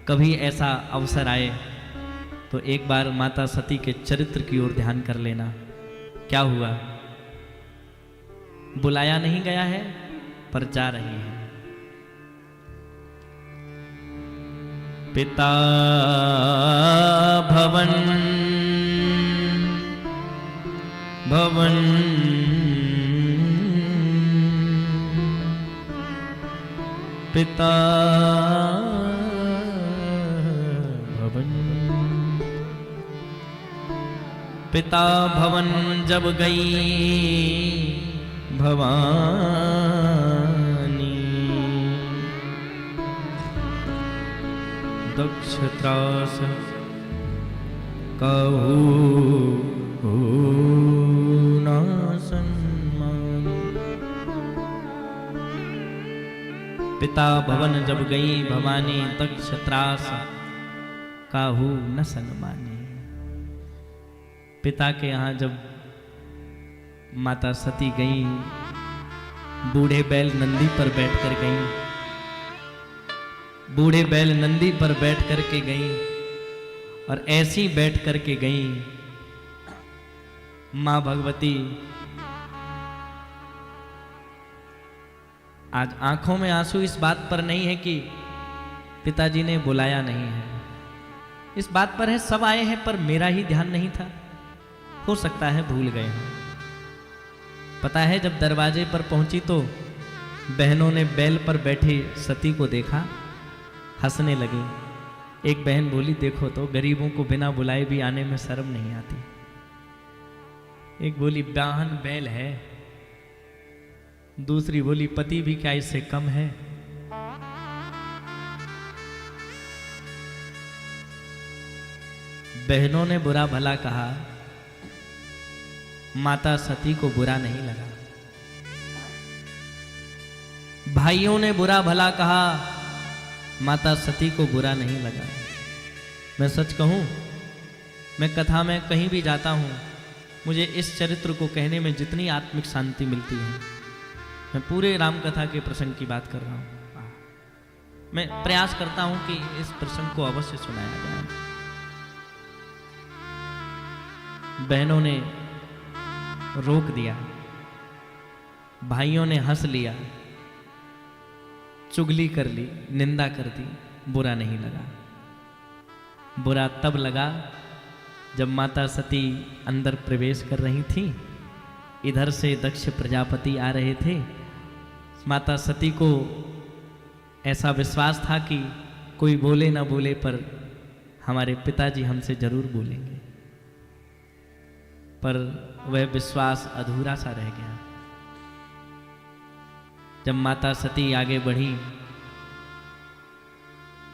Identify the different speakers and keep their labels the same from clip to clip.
Speaker 1: कभी ऐसा अवसर आए तो एक बार माता सती के चरित्र की ओर ध्यान कर लेना। क्या हुआ? बुलाया नहीं गया है पर जा रही है। पिता भवन भवन पिता भवन पिता भवन जब गई भवानी दक्ष त्रास कहू ना सम्मान। पिता भवन जब गई भवानी दक्ष त्रास काहू न सन्मानी। पिता के यहाँ जब माता सती गई, बूढ़े बैल नंदी पर बैठकर गई, बूढ़े बैल नंदी पर बैठ करके गई और ऐसी बैठ करके गई मां भगवती आज आंखों में आंसू इस बात पर नहीं है कि पिताजी ने बुलाया नहीं है, इस बात पर है सब आए हैं पर मेरा ही ध्यान नहीं था। हो सकता है भूल गए हैं। पता है जब दरवाजे पर पहुंची तो बहनों ने बैल पर बैठे सती को देखा, हंसने लगी। एक बहन बोली देखो तो गरीबों को बिना बुलाए भी आने में शर्म नहीं आती। एक बोली वाहन बैल है, दूसरी बोली पति भी क्या इससे कम है। बहनों ने बुरा भला कहा, माता सती को बुरा नहीं लगा। भाइयों ने बुरा भला कहा, माता सती को बुरा नहीं लगा। मैं सच कहूं, मैं कथा में कहीं भी जाता हूं, मुझे इस चरित्र को कहने में जितनी आत्मिक शांति मिलती है, मैं पूरे राम कथा के प्रसंग की बात कर रहा हूं। मैं प्रयास करता हूं कि इस प्रसंग को अवश्य सुनाया जाए। बहनों ने रोक दिया, भाइयों ने हंस लिया, चुगली कर ली, निंदा कर दी, बुरा नहीं लगा। बुरा तब लगा जब माता सती अंदर प्रवेश कर रही थी, इधर से दक्ष प्रजापति आ रहे थे। माता सती को ऐसा विश्वास था कि कोई बोले ना बोले पर हमारे पिताजी हमसे जरूर बोलेंगे, पर वह विश्वास अधूरा सा रह गया। जब माता सती आगे बढ़ी,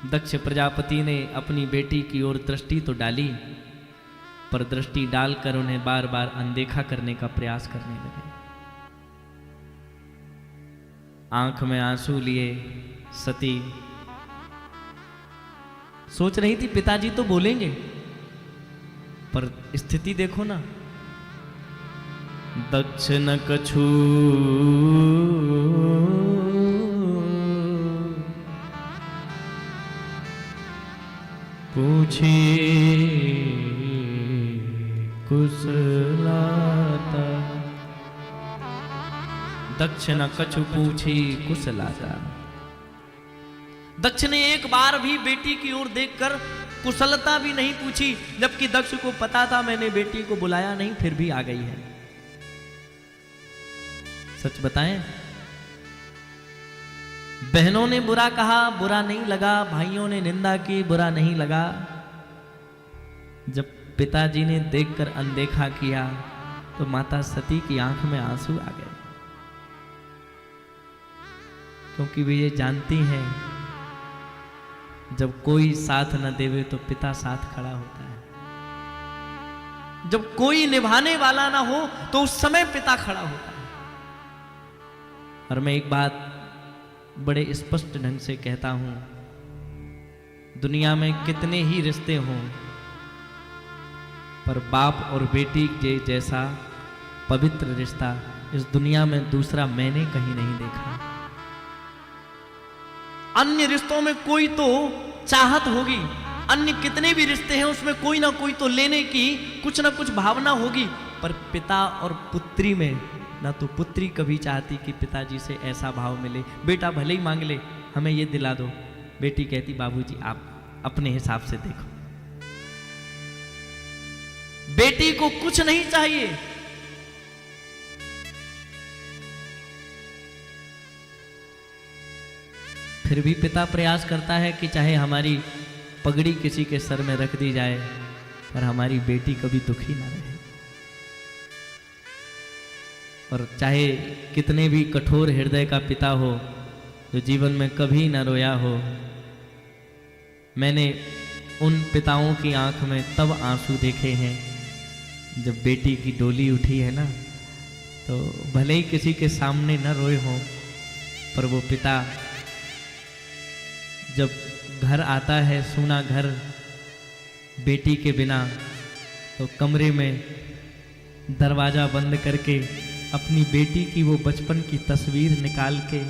Speaker 1: दक्ष प्रजापति ने अपनी बेटी की ओर दृष्टि तो डाली, पर दृष्टि डालकर उन्हें बार बार अनदेखा करने का प्रयास करने लगे। आंख में आंसू लिए सती सोच रही थी पिताजी तो बोलेंगे, पर स्थिति देखो ना। दक्ष न कछु पूछी कुशलाता। दक्ष न कछु पूछी कुशलाता। दक्ष ने एक बार भी बेटी की ओर देखकर कुशलता भी नहीं पूछी, जबकि दक्ष को पता था मैंने बेटी को बुलाया नहीं, फिर भी आ गई है। सच बताएं, बहनों ने बुरा कहा, बुरा नहीं लगा, भाइयों ने निंदा की, बुरा नहीं लगा। जब पिताजी ने देखकर अनदेखा किया तो माता सती की आंख में आंसू आ गए, क्योंकि वे ये जानती हैं जब कोई साथ न देवे तो पिता साथ खड़ा होता है। जब कोई निभाने वाला ना हो तो उस समय पिता खड़ा होता है। और मैं एक बात बड़े स्पष्ट ढंग से कहता हूं, दुनिया में कितने ही रिश्ते हों, पर बाप और बेटी के जैसा पवित्र रिश्ता इस दुनिया में दूसरा मैंने कहीं नहीं देखा। अन्य रिश्तों में कोई तो चाहत होगी, अन्य कितने भी रिश्ते हैं उसमें कोई ना कोई तो लेने की कुछ ना कुछ भावना होगी, पर पिता और पुत्री में ना तो पुत्री कभी चाहती कि पिताजी से ऐसा भाव मिले। बेटा भले ही मांग ले हमें ये दिला दो, बेटी कहती बाबूजी आप अपने हिसाब से देखो। बेटी को कुछ नहीं चाहिए, फिर भी पिता प्रयास करता है कि चाहे हमारी पगड़ी किसी के सर में रख दी जाए पर हमारी बेटी कभी दुखी ना रहे। और चाहे कितने भी कठोर हृदय का पिता हो जो जीवन में कभी ना रोया हो, मैंने उन पिताओं की आंख में तब आंसू देखे हैं जब बेटी की डोली उठी है ना, तो भले ही किसी के सामने न रोए हों, पर वो पिता जब घर आता है, सूना घर बेटी के बिना, तो कमरे में दरवाज़ा बंद करके अपनी बेटी की वो बचपन की तस्वीर निकाल के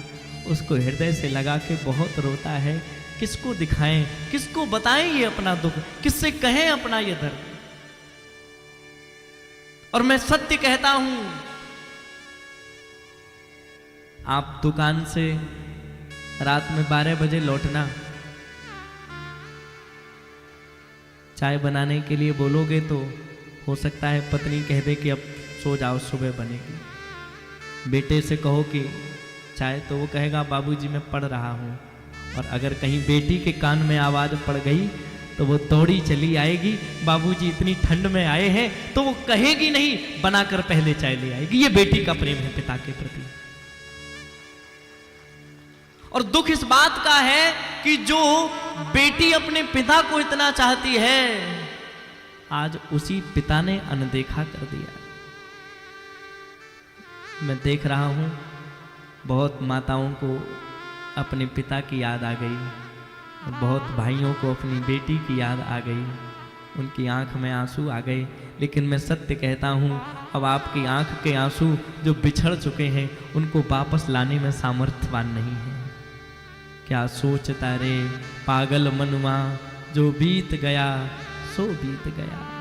Speaker 1: उसको हृदय से लगा के बहुत रोता है। किसको दिखाएं, किसको बताएं ये अपना दुख, किससे कहें अपना ये दर्द। और मैं सत्य कहता हूं, आप दुकान से रात में 12 बजे लौटना, चाय बनाने के लिए बोलोगे तो हो सकता है पत्नी कह दे कि अब सो जाओ सुबह बनेगी। बेटे से कहो कि चाय, तो वो कहेगा बाबूजी मैं पढ़ रहा हूँ। और अगर कहीं बेटी के कान में आवाज़ पड़ गई तो वो दौड़ी चली आएगी, बाबूजी इतनी ठंड में आए हैं, तो वो कहेगी नहीं, बनाकर पहले चाय ले आएगी। ये बेटी का प्रेम है पिता के प्रति। और दुख इस बात का है कि जो बेटी अपने पिता को इतना चाहती है, आज उसी पिता ने अनदेखा कर दिया। मैं देख रहा हूं बहुत माताओं को अपने पिता की याद आ गई, बहुत भाइयों को अपनी बेटी की याद आ गई, उनकी आंख में आंसू आ गए। लेकिन मैं सत्य कहता हूँ, अब आपकी आंख के आंसू जो बिछड़ चुके हैं उनको वापस लाने में सामर्थ्यवान नहीं है। क्या सोचता रे पागल मनुआ, जो बीत गया सो बीत गया।